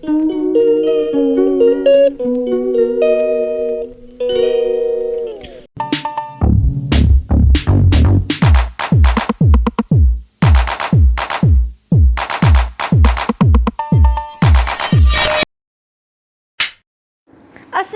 अस्सलाम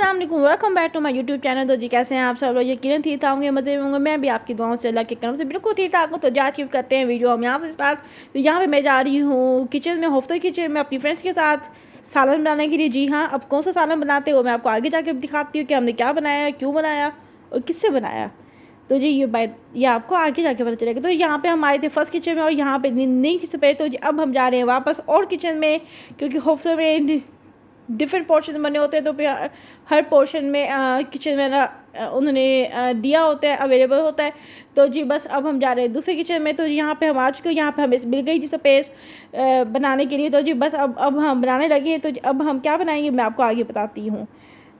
वालेकुम, welcome back to my YouTube channel. तो जी कैसे हैं आप सब लोग? यकीनन ठीक ठाक होंगे, मज़े में होंगे। मैं भी आपकी दुआओं से अल्लाह के करम से बिल्कुल ठीक ठाक हूँ। तो जा अचीव करते हैं वीडियो हम यहाँ से स्टार्ट। तो यहाँ पे मैं जा रही हूँ किचन में, होफ्ता किचन में, अपनी फ्रेंड्स के साथ सालन बनाने के लिए। जी हाँ, अब कौन सा सालन बनाते हो मैं आपको आगे जाके दिखाती हूँ कि हमने क्या बनाया, क्यों बनाया और किससे बनाया। तो जी ये आपको आगे जाके पता चलेगा। तो यहाँ पे हम आए थे फर्स्ट किचन में और यहाँ पे नहीं थी सफ़ेद। तो अब हम जा रहे हैं वापस और किचन में, क्योंकि होफ्ता में डिफरेंट पोर्शन बने होते हैं। तो फिर हर पोर्शन में किचन में ना उन्होंने दिया होता है, अवेलेबल होता है। तो जी बस अब हम जा रहे हैं दूसरे किचन में। तो यहाँ पे हम आ चुके हैं, यहाँ पे हमें मिल गई जी स्पेस बनाने के लिए। तो जी बस अब हम बनाने लगे हैं। तो अब हम क्या बनाएंगे मैं आपको आगे बताती हूँ।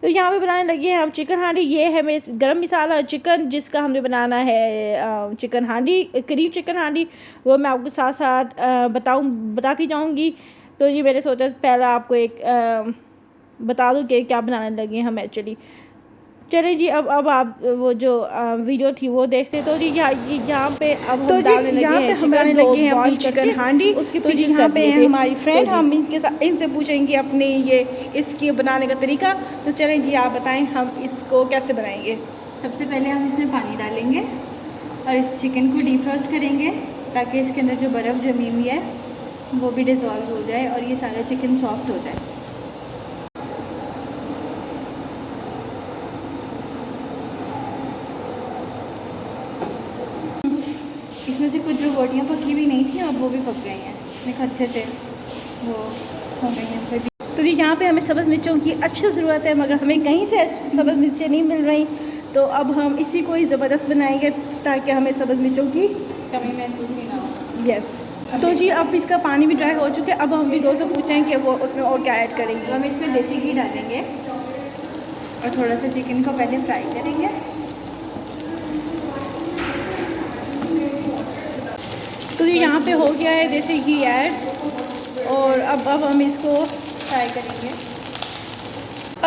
तो यहाँ पे बनाने लगे हैं हम चिकन हांडी। ये है मेरे गरम मसाला चिकन, जिसका हमने बनाना है चिकन हांडी, करीब चिकन हांडी। वो मैं आपको साथ साथ बताती जाऊँगी। तो ये मैंने सोचा पहला आपको एक बता दूँ कि क्या बनाने लगे हम एक्चुअली। चलिए जी अब आप वो जो वीडियो थी वो देखते। तो जी यहाँ पे अब हम डालने लगे हैं हम बनाने लगे हैं अपनी चिकन हांडी। उसके तो जी यहाँ पे है हमारी फ्रेंड, हम इनसे पूछेंगे अपने इसके बनाने का तरीका। तो चलें जी आप बताएं हम इसको कैसे बनाएंगे। सबसे पहले हम इसमें पानी डालेंगे और इस चिकन को डीफ्रॉस्ट करेंगे ताकि इसके अंदर जो बर्फ़ जमी हुई है वो भी डिज़ोल्व हो जाए और ये सारा चिकन सॉफ्ट हो जाए। इसमें से कुछ जो बोटियाँ पकी हुई नहीं थी अब वो भी पक गई हैं, देखो अच्छे से वो हो गई हैं। तो जी यहाँ पे हमें सब्ज़ मिर्चों की अच्छी ज़रूरत है, मगर हमें कहीं से सब्ज़ मिर्चें नहीं मिल रही। तो अब हम इसी को ही ज़बरदस्त बनाएंगे ताकि हमें सब्ज़ मिर्चों की कमी महसूस ही ना हो। यस। तो जी अब इसका पानी भी ड्राई हो चुका है। अब हम भी दोस्तों पूछें कि वो उसमें और क्या ऐड करेंगे। हम इसमें देसी घी डालेंगे और थोड़ा सा चिकन को पहले फ्राई करेंगे। तो जी यहाँ पे हो गया है देसी घी ऐड और अब हम इसको फ्राई करेंगे।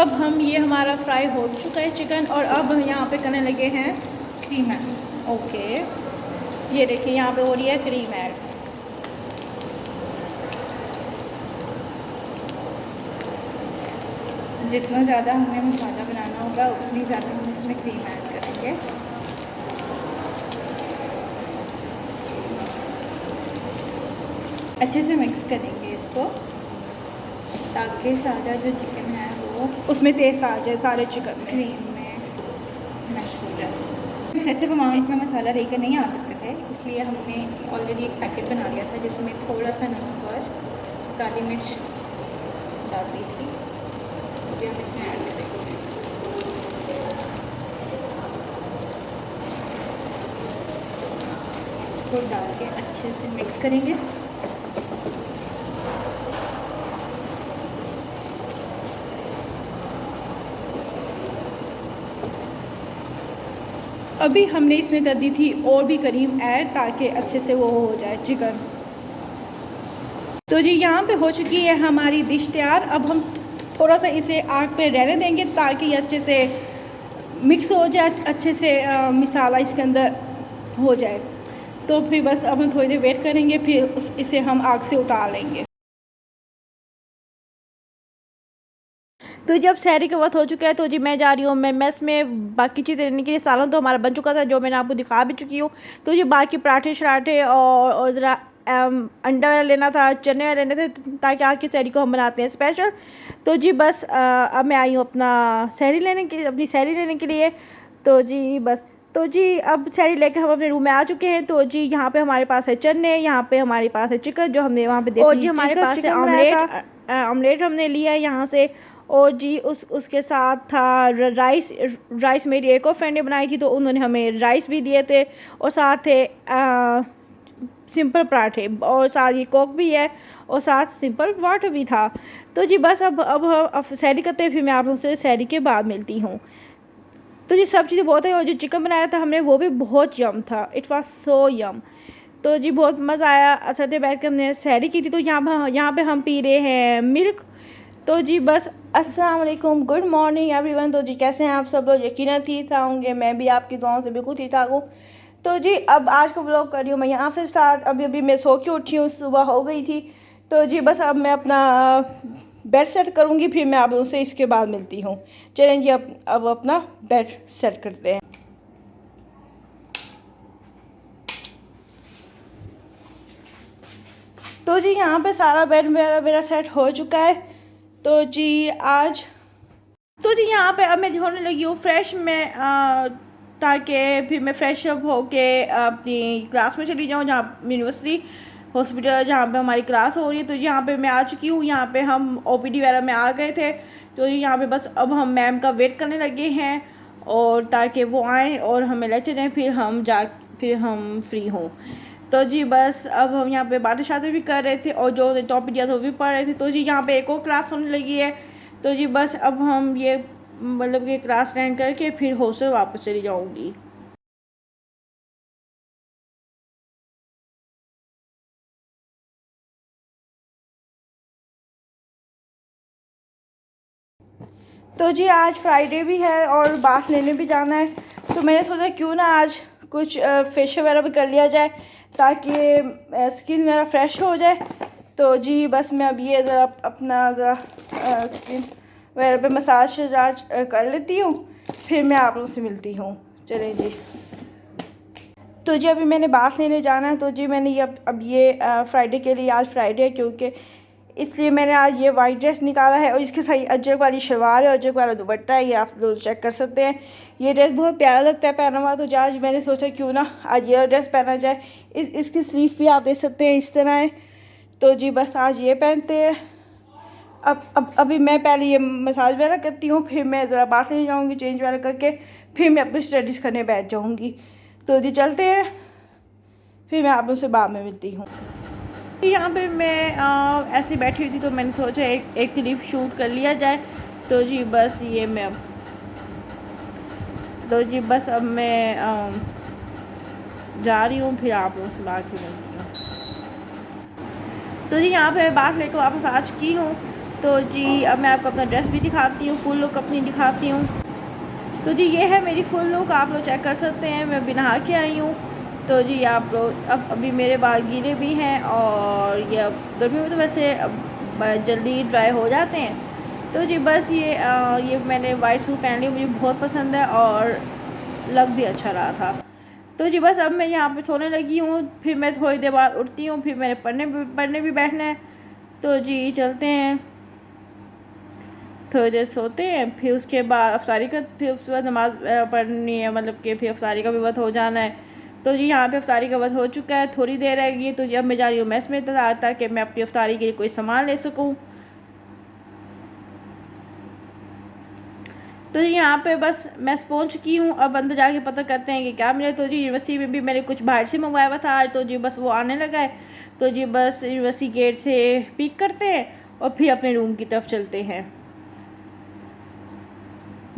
अब हम ये हमारा फ्राई हो चुका है चिकन और अब हम यहाँ पे करने लगे हैं क्रीम ऐड। ओके, ये देखिए यहाँ पे हो रही है क्रीम ऐड। जितना ज़्यादा हमें मसाला बनाना होगा उतनी ज़्यादा हम इसमें क्रीम ऐड करेंगे। अच्छे से मिक्स करेंगे इसको ताकि सारा जो चिकन है वो उसमें टेस्ट आ जाए सारे चिकन में, क्रीम में मैश हो जाए। एक्सेसिव अमाउंट में मसाला लेकर नहीं आ सकते थे, इसलिए हमने ऑलरेडी एक पैकेट बना लिया था जिसमें थोड़ा सा नमक और काली मिर्च डाल दी थी, जो हम इसमें ऐड करेंगे। इसको डाल के अच्छे से मिक्स करेंगे। अभी हमने इसमें कर दी थी और भी क्रीम ऐड ताकि अच्छे से वो हो जाए चिकन। तो जी यहाँ पे हो चुकी है हमारी डिश तैयार। अब हम थोड़ा सा इसे आग पे रहने देंगे ताकि ये अच्छे से मिक्स हो जाए, अच्छे से मसाला इसके अंदर हो जाए। तो फिर बस अब हम थोड़ी देर वेट करेंगे, फिर इसे हम आग से उतार लेंगे। तो जब शहरी का वक्त हो चुका है तो जी मैं जा रही हूँ मैं मेस में बाकी चीज़ें लेने के लिए। सालन तो हमारा बन चुका था जो मैंने आपको दिखा भी चुकी हूँ। तो ये बाकी पराठे शराठे और ज़रा अंडा वाला लेना था, चने वाले लेने थे ताकि आज की शहरी को हम बनाते हैं स्पेशल। तो जी बस अब मैं आई हूँ अपनी शहरी लेने के लिए। तो जी बस तो जी अब शहरी लेकर हम अपने रूम में आ चुके हैं। तो जी यहाँ पे हमारे पास है चने, यहाँ पे हमारे पास है चिकन जो हमने वहाँ पे देसी, और जी हमारे पास है ऑमलेट हमने लिया है यहाँ से। और जी उसके साथ था राइस मेरी एक और फ्रेंड ने बनाई थी तो उन्होंने हमें राइस भी दिए थे और साथ थे सिंपल पराठे और साथ ये कोक भी है और साथ सिंपल वाटर भी था। तो जी बस अब सैरी करते हैं, फिर मैं आप लोगों से सैरी के बाद मिलती हूँ। तो जी सब चीज़ें बहुत है और जो चिकन बनाया था हमने वो भी बहुत यम था, इट वाज सो यम। तो जी बहुत मज़ा आया। अच्छा बैठ के हमने सैरी की थी। तो यहाँ पे हम पी रहे हैं मिल्क। तो जी बस अस्सलाम वालेकुम, गुड मॉर्निंग एवरीवन। तो जी कैसे हैं आप सब लोग? यकीनन ठीक ठाक होंगे, मैं भी आपकी दुआओं से बिल्कुल ठीक ठाक हूँ। तो जी अब आज का ब्लॉग कर रही हूँ मैं यहाँ से स्टार्ट। अभी मैं सो के उठी हूँ, सुबह हो गई थी। तो जी बस अब मैं अपना बेड सेट करूँगी, फिर मैं आप लोगों से इसके बाद मिलती हूँ। चलें जी अब अपना बेड सेट करते हैं। तो जी यहाँ पे सारा बेड मेरा सेट हो चुका है। तो जी आज तो जी यहाँ पे अब मैं होने लगी हूँ फ्रेश में, ताकि फिर मैं फ्रेश अप होके अपनी क्लास में चली जाऊँ, जहाँ यूनिवर्सिटी हॉस्पिटल जहाँ पे हमारी क्लास हो रही है। तो यहाँ पे मैं आ चुकी हूँ। यहाँ पे हम ओपीडी वगैरह में आ गए थे। तो यहाँ पे बस अब हम मैम का वेट करने लगे हैं, और ताकि वो आएँ और हमें लेक्चर दें, फिर हम फ्री हों। तो जी बस अब हम यहाँ पे बातें शातें भी कर रहे थे, और जो टॉपिक दिया था वो भी पढ़ रहे थे। तो जी यहाँ पे एक और क्लास होने लगी है। तो जी बस अब हम ये मतलब कि क्लास अटेंड करके फिर हॉस्टल वापस चली जाऊँगी। तो जी आज फ्राइडे भी है और बाथ लेने भी जाना है। तो मैंने सोचा क्यों ना आज कुछ फेशियल वगैरह भी कर लिया जाए, ताकि स्किन मेरा फ्रेश हो जाए। तो जी बस मैं अब ये अपना स्किन वगैरह पे मसाज कर लेती हूँ, फिर मैं आप लोगों से मिलती हूँ। चलें जी। तो जी अभी मैंने बाथ लेने जाना है। तो जी मैंने ये फ्राइडे के लिए, आज फ्राइडे है क्योंकि, इसलिए मैंने आज ये वाइट ड्रेस निकाला है, और इसके साथ अजरक वाली शलवार है, अजरक वाला दुपट्टा है। ये आप लोग चेक कर सकते हैं। ये ड्रेस बहुत प्यारा लगता है पहना हुआ। तो जी आज मैंने सोचा क्यों ना आज ये ड्रेस पहना जाए। इसकी स्लीव भी आप देख सकते हैं इस तरह है। तो जी बस आज ये पहनते हैं। अभी मैं पहले ये मसाज वगैरह करती हूँ, फिर मैं ज़रा बाहर लेने जाऊँगी चेंज वगैरह करके, फिर मैं अपनी स्टडीज़ करने बैठ जाऊँगी। तो जी चलते हैं, फिर मैं आप लोगों से बाद में मिलती हूँ। यहाँ पे मैं ऐसे बैठी हुई थी, तो मैंने सोचा एक क्लिप शूट कर लिया जाए। तो जी बस अब मैं जा रही हूँ, फिर आप लोगों से बात भी मिलती हूँ। तो जी यहाँ पे मैं बात लेकर वापस आ चुकी हूँ। तो जी अब मैं आपको अपना ड्रेस भी दिखाती हूँ, फुल लुक अपनी दिखाती हूँ। तो जी ये है मेरी फुल लुक, आप लोग चेक कर सकते हैं। मैं भी नहा के आई हूँ। तो जी आप लोग अभी मेरे बाल गीले भी हैं, और ये अब गर्मी में तो वैसे जल्दी ड्राई हो जाते हैं। तो जी बस ये मैंने वाइट सूट पहन लिया, मुझे बहुत पसंद है और लग भी अच्छा रहा था। तो जी बस अब मैं यहाँ पे सोने लगी हूँ, फिर मैं थोड़ी देर बाद उठती हूँ, फिर मैंने पढ़ने भी बैठना है। तो जी चलते हैं, थोड़ी देर सोते हैं, फिर उसके बाद फिर उसके बाद नमाज़ पढ़नी है, मतलब कि फिर अफ्तारी का भी वक्त हो जाना है। तो जी यहाँ पे अफ्तारी का वक्त हो चुका है, थोड़ी देर रह गई। तो जी अब मैं जा रही हूँ मैस में, ताकि मैं अपनी अफ्तारी के लिए कोई सामान ले सकूँ। तो जी यहाँ पे बस मैं पहुँच चुकी हूँ। अब अंदर जाके पता करते हैं कि क्या मिले। तो जी यूनिवर्सिटी में भी मैंने कुछ बाहर से मंगवाया हुआ था आज। तो जी बस वो आने लगा है। तो जी बस यूनिवर्सिटी गेट से पिक करते हैं और फिर अपने रूम की तरफ चलते हैं,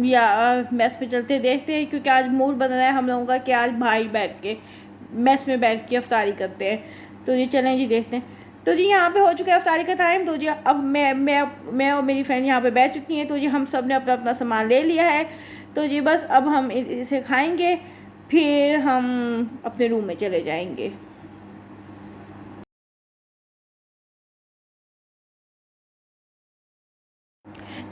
या मेस पे चलते देखते हैं, क्योंकि आज मूड बन रहा है हम लोगों का कि आज भाई बैठ के मेस में बैठ के अफ्तारी करते हैं। तो जी चलें जी देखते हैं। तो जी यहाँ पे हो चुका है अफ्तारी का टाइम। तो जी अब मैं और मेरी फ्रेंड यहाँ पे बैठ चुकी हैं। तो जी हम सब ने अपना अपना सामान ले लिया है। तो जी बस अब हम इसे खाएंगे, फिर हम अपने रूम में चले जाएंगे।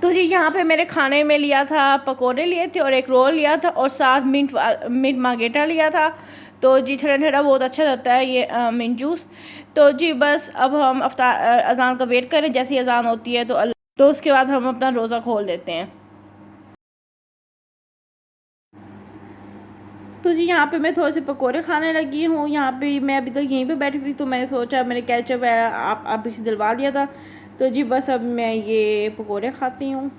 तो जी यहाँ पे मेरे खाने में लिया था, पकोड़े लिए थे और एक रोल लिया था, और साथ मिंट मार्गेटा लिया था। तो जी ठंडा ठंडा बहुत अच्छा लगता है ये मिंट जूस। तो जी बस अब हम अज़ान का वेट करें, जैसे ही अज़ान होती है तो उसके बाद हम अपना रोज़ा खोल देते हैं। तो जी यहाँ पे मैं थोड़े से पकोड़े खाने लगी हूँ। यहाँ पे मैं अभी तक यहीं पे बैठी हुई, तो मैंने सोचा, मैंने केचप आप इसे दिलवा लिया था। तो जी बस अब मैं ये पकोड़े खाती हूँ।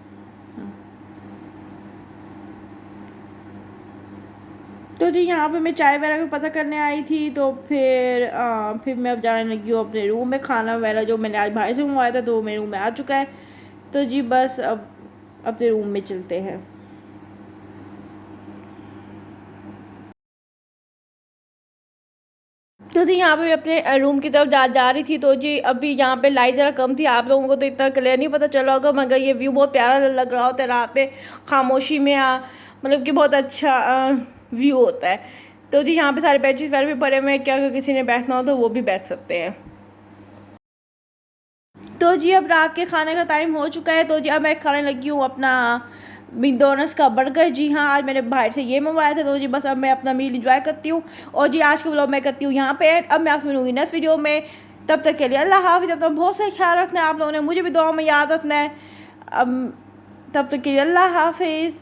तो जी यहाँ पे मैं चाय वगैरह का पता करने आई थी। तो फिर मैं अब जाने लगी हूँ अपने रूम में। खाना वगैरह जो मैंने आज भाई से मंगवाया था, तो वो मेरे रूम में आ चुका है। तो जी बस अब अपने रूम में चलते हैं। तो तो जी यहाँ पे अपने रूम की तरफ जा रही थी। तो जी अभी यहाँ पे लाइट ज़रा कम थी, आप लोगों को तो इतना क्लियर नहीं पता चला होगा, मगर ये व्यू बहुत प्यारा लग रहा होता है रात पे खामोशी में, मतलब कि बहुत अच्छा व्यू होता है। तो जी यहाँ पे सारे बेंचेस वगैरह भी पड़े हुए हैं, क्या अगर किसी ने बैठना हो तो वो भी बैठ सकते हैं। तो जी अब रात के खाने का टाइम हो चुका है। तो जी अब मैं खाने लगी हूँ अपना मैकडॉनल्ड्स का बर्गर। जी हाँ, आज मैंने बाहर से ये मंगवाया था। तो जी बस अब मैं अपना मील इंजॉय करती हूँ और जी आज के व्लॉग मैं करती हूँ यहाँ पे एंड। अब मैं आपसे मिलूँगी नेक्स्ट वीडियो में, तब तक के लिए अल्लाह हाफिज़। अपना बहुत सारा ख्याल रखना है आप लोगों ने, मुझे भी दुआ में याद रखना है। अब तब तक के लिए अल्लाह हाफिज़।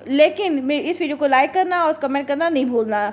लेकिन मेरी इस वीडियो को लाइक करना और कमेंट करना नहीं भूलना।